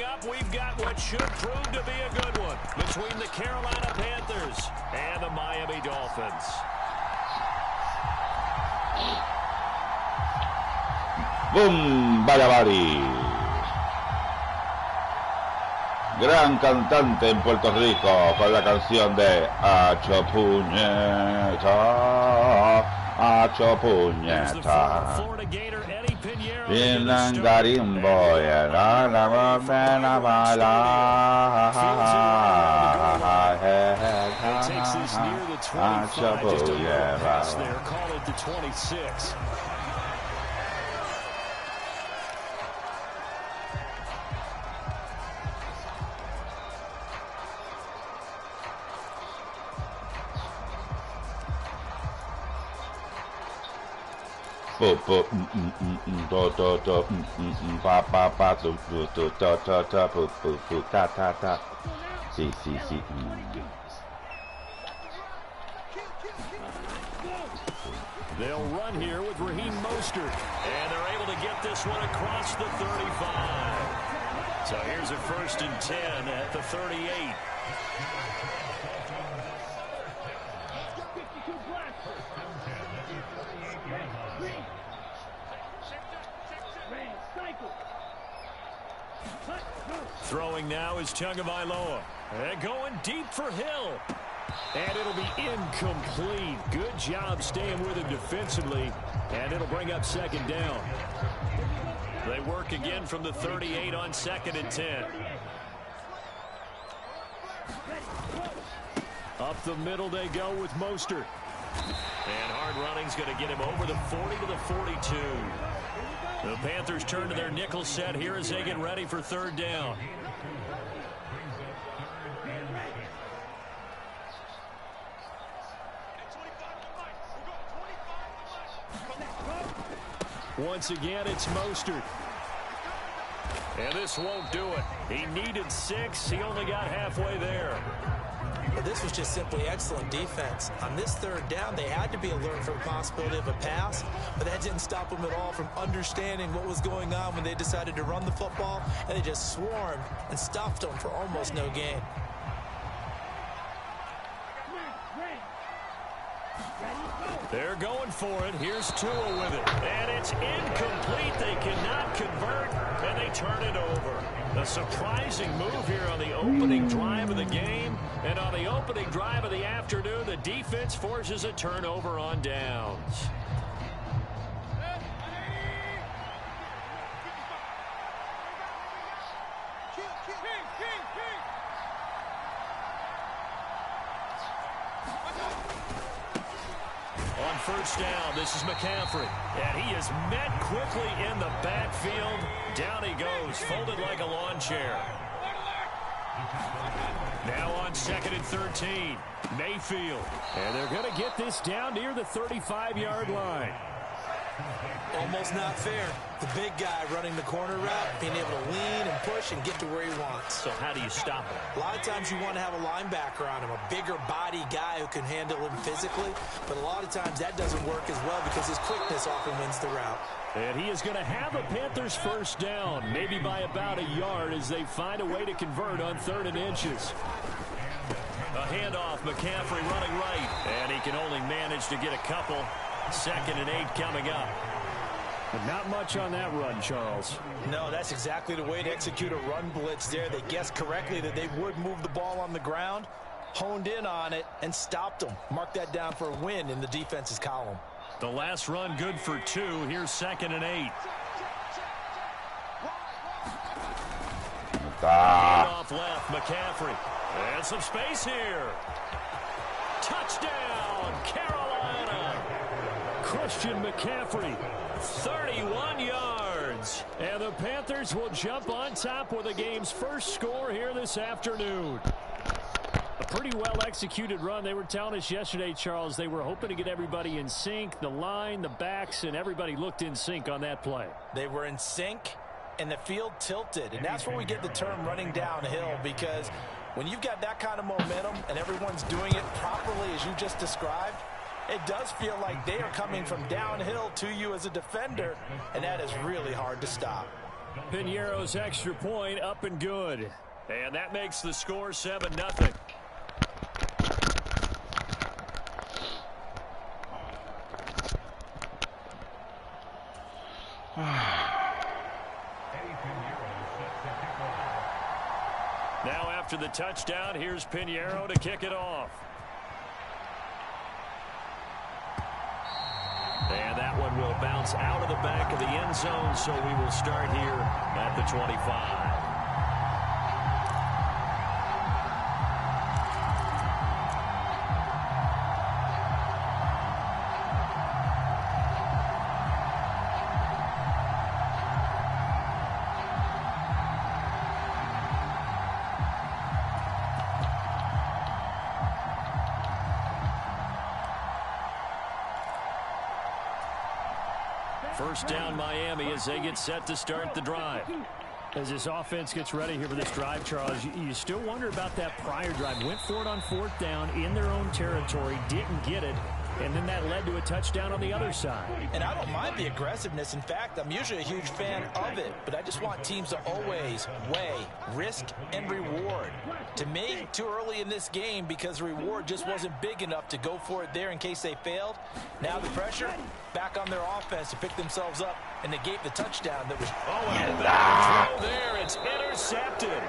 up, we've got what should prove to be a good one between the Carolina Panthers and the Miami Dolphins. ¡Bum! Vaya Bari. Gran cantante en Puerto Rico con la canción de Hacho Puñeta, Hacho Puñeta. En Angarimbo y en la Bambena Bala. Hacho Puñeta. Sí, sí, sí. They'll run here with Raheem Mostert, and they're able to get this one across the 35. So here's a 1st and 10 at the 38. Throwing now is Tagovailoa. And going deep for Hill. And it'll be incomplete. Good job staying with him defensively. And it'll bring up 2nd down. They work again from the 38 on 2nd and 10. Up the middle they go with Mostert. And hard running's going to get him over the 40 to the 42. The Panthers turn to their nickel set here as they get ready for 3rd down. Once again, it's Mostert. And this won't do it. He needed 6. He only got halfway there. Well, this was just simply excellent defense. On this 3rd down, they had to be alert for the possibility of a pass, but that didn't stop them at all from understanding what was going on when they decided to run the football, and they just swarmed and stopped them for almost no gain. They're going for it. Here's Tua with it. And it's incomplete. They cannot convert, and they turn it over. A surprising move here on the opening drive of the game. And on the opening drive of the afternoon, the defense forces a turnover on downs. On 1st down, this is McCaffrey. And he is met quickly in the backfield. Down he goes, folded like a lawn chair. Now on 2nd and 13, Mayfield. And they're going to get this down near the 35-yard line. Almost not fair. The big guy running the corner route, being able to lean and push and get to where he wants. So how do you stop him? A lot of times you want to have a linebacker on him, a bigger body guy who can handle him physically. But a lot of times that doesn't work as well because his quickness often wins the route. And he is going to have a Panthers 1st down, maybe by about a yard as they find a way to convert on 3rd and inches. A handoff, McCaffrey running right. And he can only manage to get a couple. 2nd and 8 coming up. But not much on that run, Charles. No, that's exactly the way to execute a run blitz there. They guessed correctly that they would move the ball on the ground, honed in on it, and stopped them. Mark that down for a win in the defense's column. The last run good for 2. Here's 2nd and 8. Off left, McCaffrey. And some space here. Touchdown, Carolina. Christian McCaffrey, 31 yards. And the Panthers will jump on top with the game's first score here this afternoon. A pretty well-executed run. They were telling us yesterday, Charles, they were hoping to get everybody in sync, the line, the backs, and everybody looked in sync on that play. They were in sync, and the field tilted. And that's where we get the term running downhill, because when you've got that kind of momentum and everyone's doing it properly as you just described, it does feel like they are coming from downhill to you as a defender, and that is really hard to stop. Pinero's extra point up and good. And that makes the score 7-0. Now after the touchdown, here's Pinero to kick it off. And that one will bounce out of the back of the end zone, so we will start here at the 25. First down Miami as they get set to start the drive. As this offense gets ready here for this drive, Charles, you still wonder about that prior drive. Went for it on 4th down in their own territory, didn't get it, and then that led to a touchdown on the other side. And I don't mind the aggressiveness. In fact, I'm usually a huge fan of it, but I just want teams to always weigh risk and reward. To me, too early in this game because the reward just wasn't big enough to go for it there in case they failed. Now the pressure back on their offense to pick themselves up and negate the touchdown that was... Oh, and a bad throw there. It's intercepted.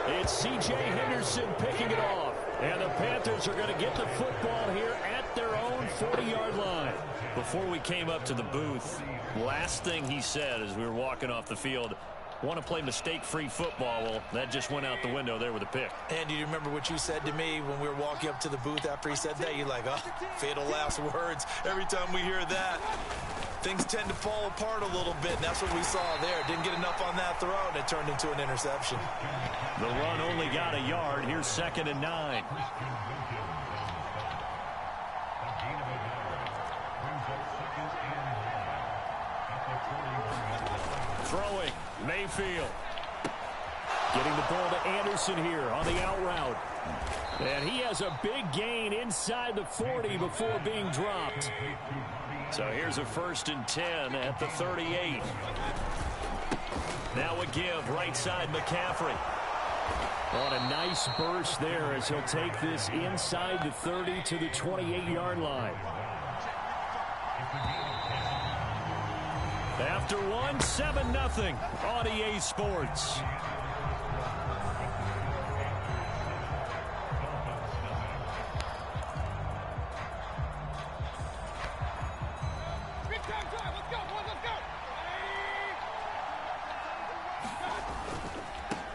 It's C.J. Henderson picking it off. And the Panthers are going to get the football here at their own 40-yard line. Before we came up to the booth, last thing he said as we were walking off the field, want to play mistake-free football. Well, that just went out the window there with a pick. And do you remember what you said to me when we were walking up to the booth after he said that? You're like, oh, fatal last words. Every time we hear that, things tend to fall apart a little bit, and that's what we saw there. Didn't get enough on that throw, and it turned into an interception. The run only got a yard. Here's 2nd and 9. Throwing, Mayfield. Getting the ball to Anderson here on the out route. And he has a big gain inside the 40 before being dropped. So here's a 1st and 10 at the 38. Now a give right side McCaffrey. On a nice burst there as he'll take this inside the 30 to the 28-yard line. After one, 7-0 on EA Sports.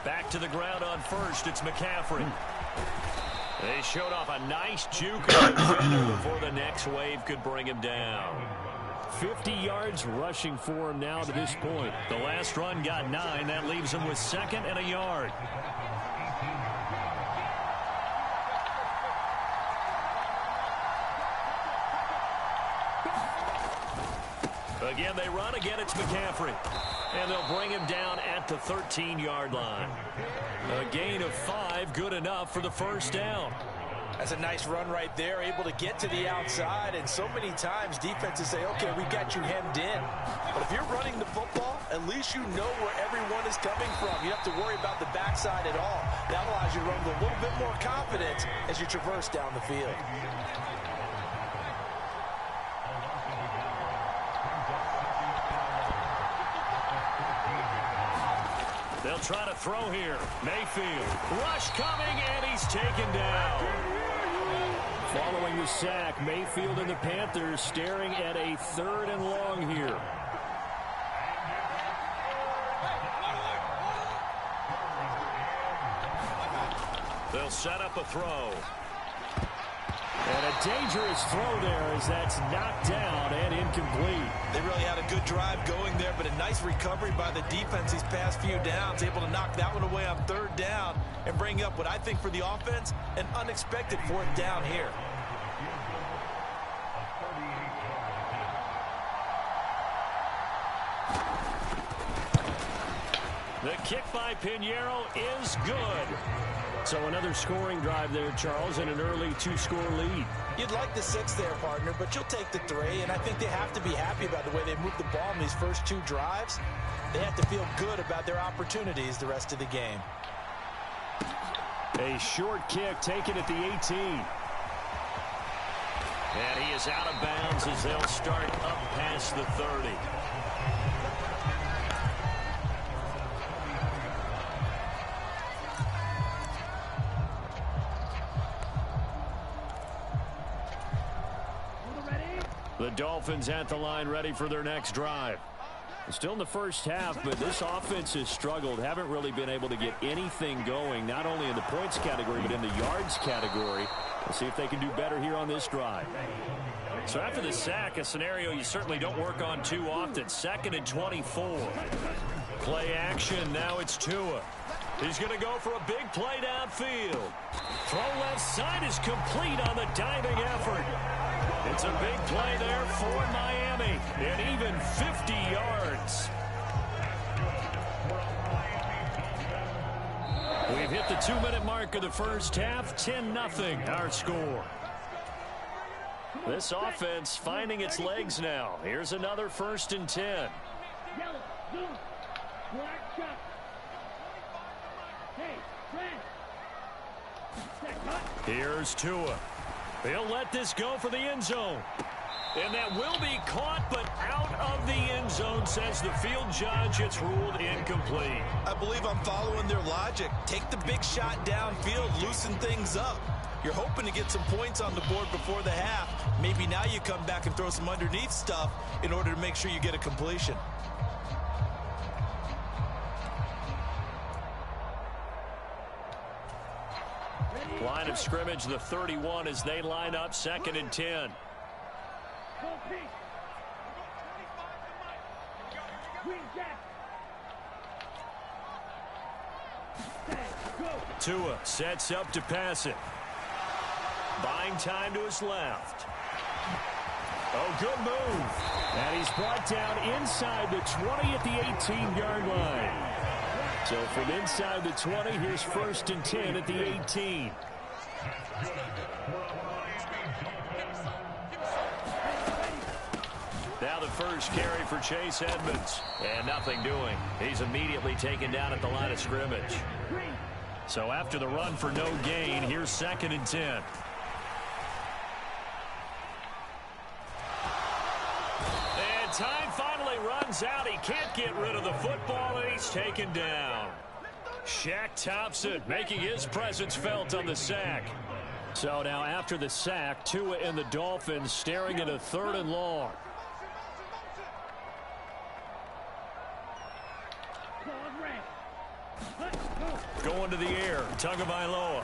Back to the ground on first. It's McCaffrey. They showed off a nice juke before the next wave could bring him down. 50 yards rushing for him now to this point. The last run got 9. That leaves him with 2nd and a yard. Again, they run. Again, it's McCaffrey. And they'll bring him down at the 13-yard line. A gain of 5, good enough for the 1st down. That's a nice run right there, able to get to the outside. And so many times defenses say, okay, we got you hemmed in. But if you're running the football, at least you know where everyone is coming from. You don't have to worry about the backside at all. That allows you to run with a little bit more confidence as you traverse down the field. They'll try to throw here. Mayfield. Rush coming, and he's taken down. Following the sack, Mayfield and the Panthers staring at a 3rd and long here. They'll set up a throw. And a dangerous throw there as that's knocked down and incomplete. They really had a good drive going there, but a nice recovery by the defense these past few downs, able to knock that one away on 3rd down and bring up what I think for the offense, an unexpected 4th down here. The kick by Pinero is good. So another scoring drive there, Charles, and an early 2-score lead. You'd like the 6 there, partner, but you'll take the 3, and I think they have to be happy about the way they moved the ball in these first 2 drives. They have to feel good about their opportunities the rest of the game. A short kick taken at the 18. And he is out of bounds as they'll start up past the 30. The Dolphins at the line ready for their next drive. Still in the first half, but this offense has struggled. Haven't really been able to get anything going, not only in the points category, but in the yards category. We'll see if they can do better here on this drive. So after the sack, a scenario you certainly don't work on too often. 2nd and 24. Play action. Now it's Tua. He's going to go for a big play downfield. Throw left side is complete on the diving effort. It's a big play there for Miami, and even 50 yards. We've hit the 2-minute mark of the first half. 10-0 our score. This offense finding its legs now. Here's another 1st and 10. Here's Tua. He'll let this go for the end zone. And that will be caught, but out of the end zone, says the field judge. It's ruled incomplete. I believe I'm following their logic. Take the big shot downfield, loosen things up. You're hoping to get some points on the board before the half. Maybe now you come back and throw some underneath stuff in order to make sure you get a completion. Line of scrimmage, the 31, as they line up 2nd and 10. Tua sets up to pass it. Buying time to his left. Oh, good move. And he's brought down inside the 20 at the 18-yard line. So from inside the 20, here's 1st and 10 at the 18. Now the first carry for Chase Edmonds. And nothing doing. He's immediately taken down at the line of scrimmage. So after the run for no gain, here's 2nd and 10. And time finally runs out. He can't get rid of the football, and he's taken down. Shaq Thompson making his presence felt on the sack. So now after the sack, Tua and the Dolphins staring at a 3rd and long. Going to the air, Tagovailoa.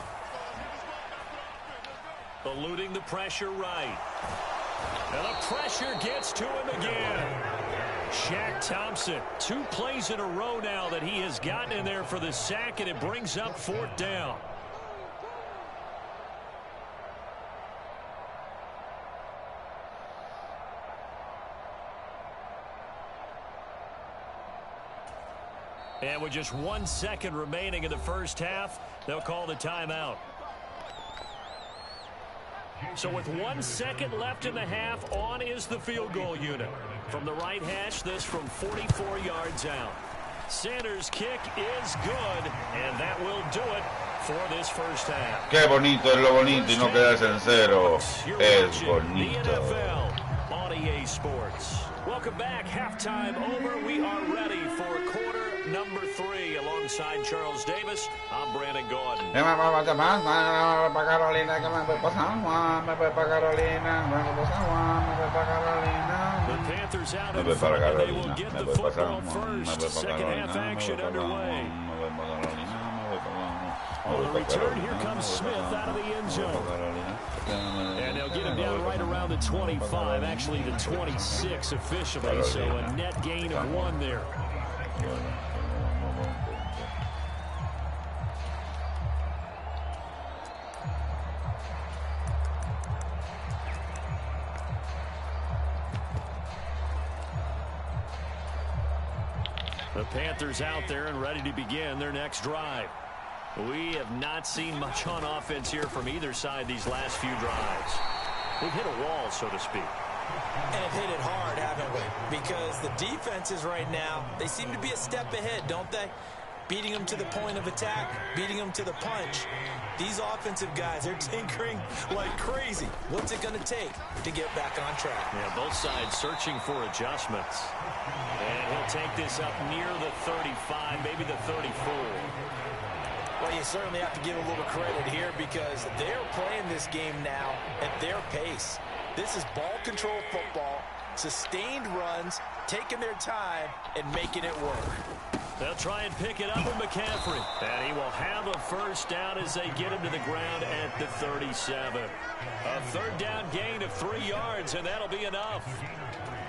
Eluding the pressure right. And the pressure gets to him again. Shaq Thompson, 2 plays in a row now that he has gotten in there for the sack, and it brings up 4th down. And with just 1 second remaining in the first half, they'll call the timeout. So with 1 second left in the half, on is the field goal unit. From the right hash, this from 44 yards out. Sanders' kick is good, and that will do it for this first half. Qué bonito es lo bonito y no quedarse en cero. Es bonito. The NFL on EA Sports. Welcome back. Halftime over. We are ready for quarter number 3. Alongside Charles Davis, I'm Brandon Gordon. The Panthers out in front, and they will get the football first. Second half action underway. On the return, here comes Smith out of the end zone. And they'll get him down right around the 25, actually the 26 officially, so a net gain of 1 there. The Panthers out there and ready to begin their next drive. We have not seen much on offense here from either side these last few drives. We've hit a wall, so to speak. And have hit it hard, haven't we? Because the defenses right now, they seem to be a step ahead, don't they? Beating them to the point of attack, beating them to the punch. These offensive guys, they're tinkering like crazy. What's it going to take to get back on track? Yeah, both sides searching for adjustments. And he'll take this up near the 35, maybe the 34. Well, you certainly have to give a little credit here because they're playing this game now at their pace. This is ball control football, sustained runs, taking their time, and making it work. They'll try and pick it up with McCaffrey. And he will have a first down as they get him to the ground at the 37. A third down gain of 3 yards, and that'll be enough.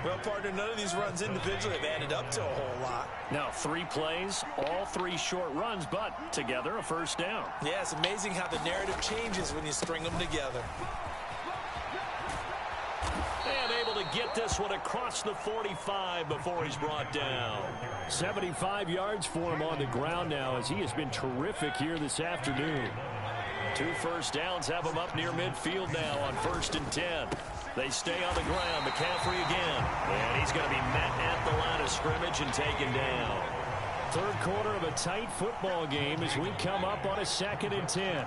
Well, partner, none of these runs individually have added up to a whole lot. Now, 3 plays, all 3 short runs, but together a first down. Yeah, it's amazing how the narrative changes when you string them together. And able to get this one across the 45 before he's brought down. 75 yards for him on the ground now as he has been terrific here this afternoon. 2 first downs have him up near midfield now on 1st and 10. They stay on the ground. McCaffrey again. And he's going to be met at the line of scrimmage and taken down. Third quarter of a tight football game as we come up on a 2nd and 10.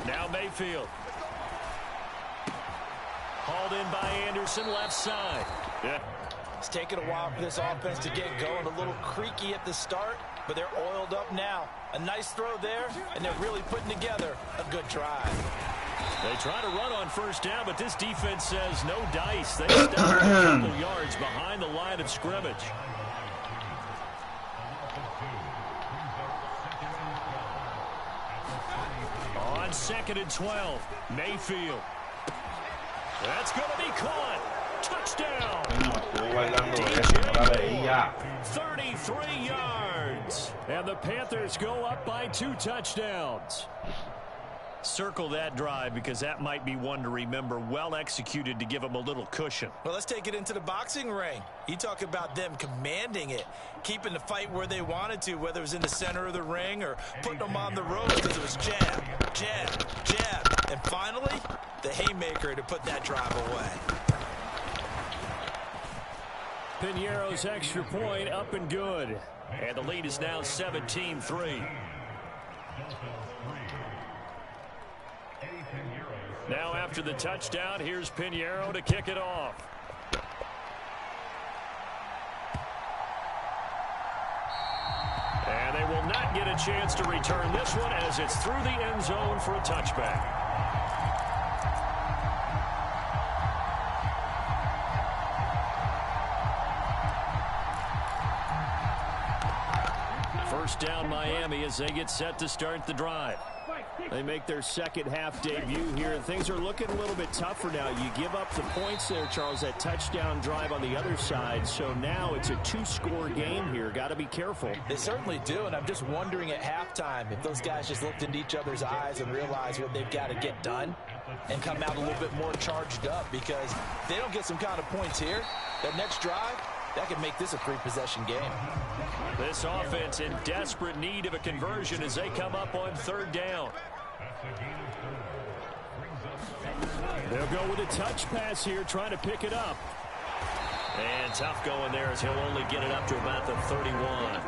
Now Mayfield. Hauled in by Anderson, left side. Yeah. It's taken a while for this offense to get going. A little creaky at the start, but they're oiled up now. A nice throw there, and they're really putting together a good drive. They try to run on first down, but this defense says no dice. They stop a couple yards behind the line of scrimmage. On 2nd and 12, Mayfield. That's going to be caught. Touchdown. 33 yards. And the Panthers go up by 2 touchdowns. Circle that drive because that might be one to remember. Well executed to give them a little cushion. Well, let's take it into the boxing ring. You talk about them commanding it, keeping the fight where they wanted to, whether it was in the center of the ring or putting them on the road because it was jab, jab, jab. And finally, the haymaker to put that drive away. Piñeiro's extra point up and good. And the lead is now 17-3. Now after the touchdown, here's Piñeiro to kick it off. And they will not get a chance to return this one as it's through the end zone for a touchback. First down Miami as they get set to start the drive. They make their second half debut here, and things are looking a little bit tougher now. You give up the points there, Charles, that touchdown drive on the other side. So now it's a 2-score game here. Got to be careful. They certainly do, and I'm just wondering at halftime if those guys just looked into each other's eyes and realized what they've got to get done and come out a little bit more charged up, because if they don't get some kind of points here, that next drive, that could make this a 3-possession game. This offense in desperate need of a conversion as they come up on 3rd down. They'll go with a touch pass here, trying to pick it up. And tough going there as he'll only get it up to about the 31.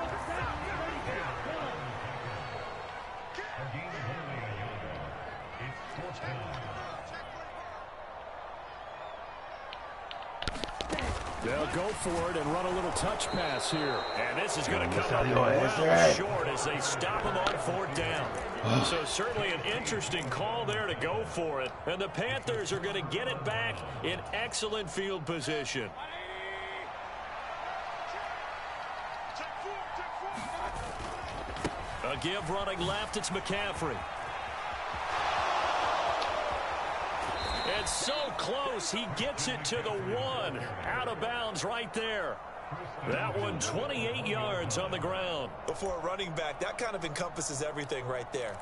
They'll go for it and run a little touch pass here. And this is going to come up well short as they stop him on 4th down. So certainly an interesting call there to go for it. And the Panthers are going to get it back in excellent field position. A give running left, it's McCaffrey. It's so close, he gets it to the 1. Out of bounds right there. That one 28 yards on the ground. For a running back, that kind of encompasses everything right there.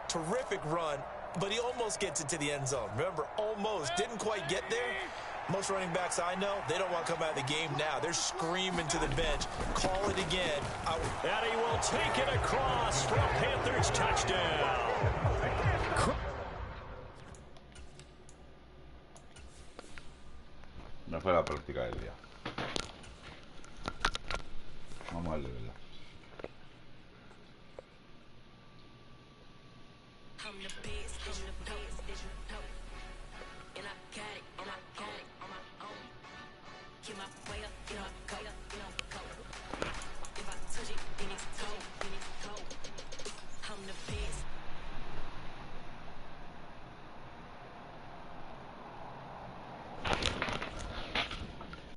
Terrific run, but he almost gets it to the end zone. Remember, almost, didn't quite get there, Most running backs I know, they don't want to come out of the game now. They're screaming to the bench. Call it again. And he will take it across for a Panthers touchdown. No fue la práctica del día. Vamos a darle, ¿verdad?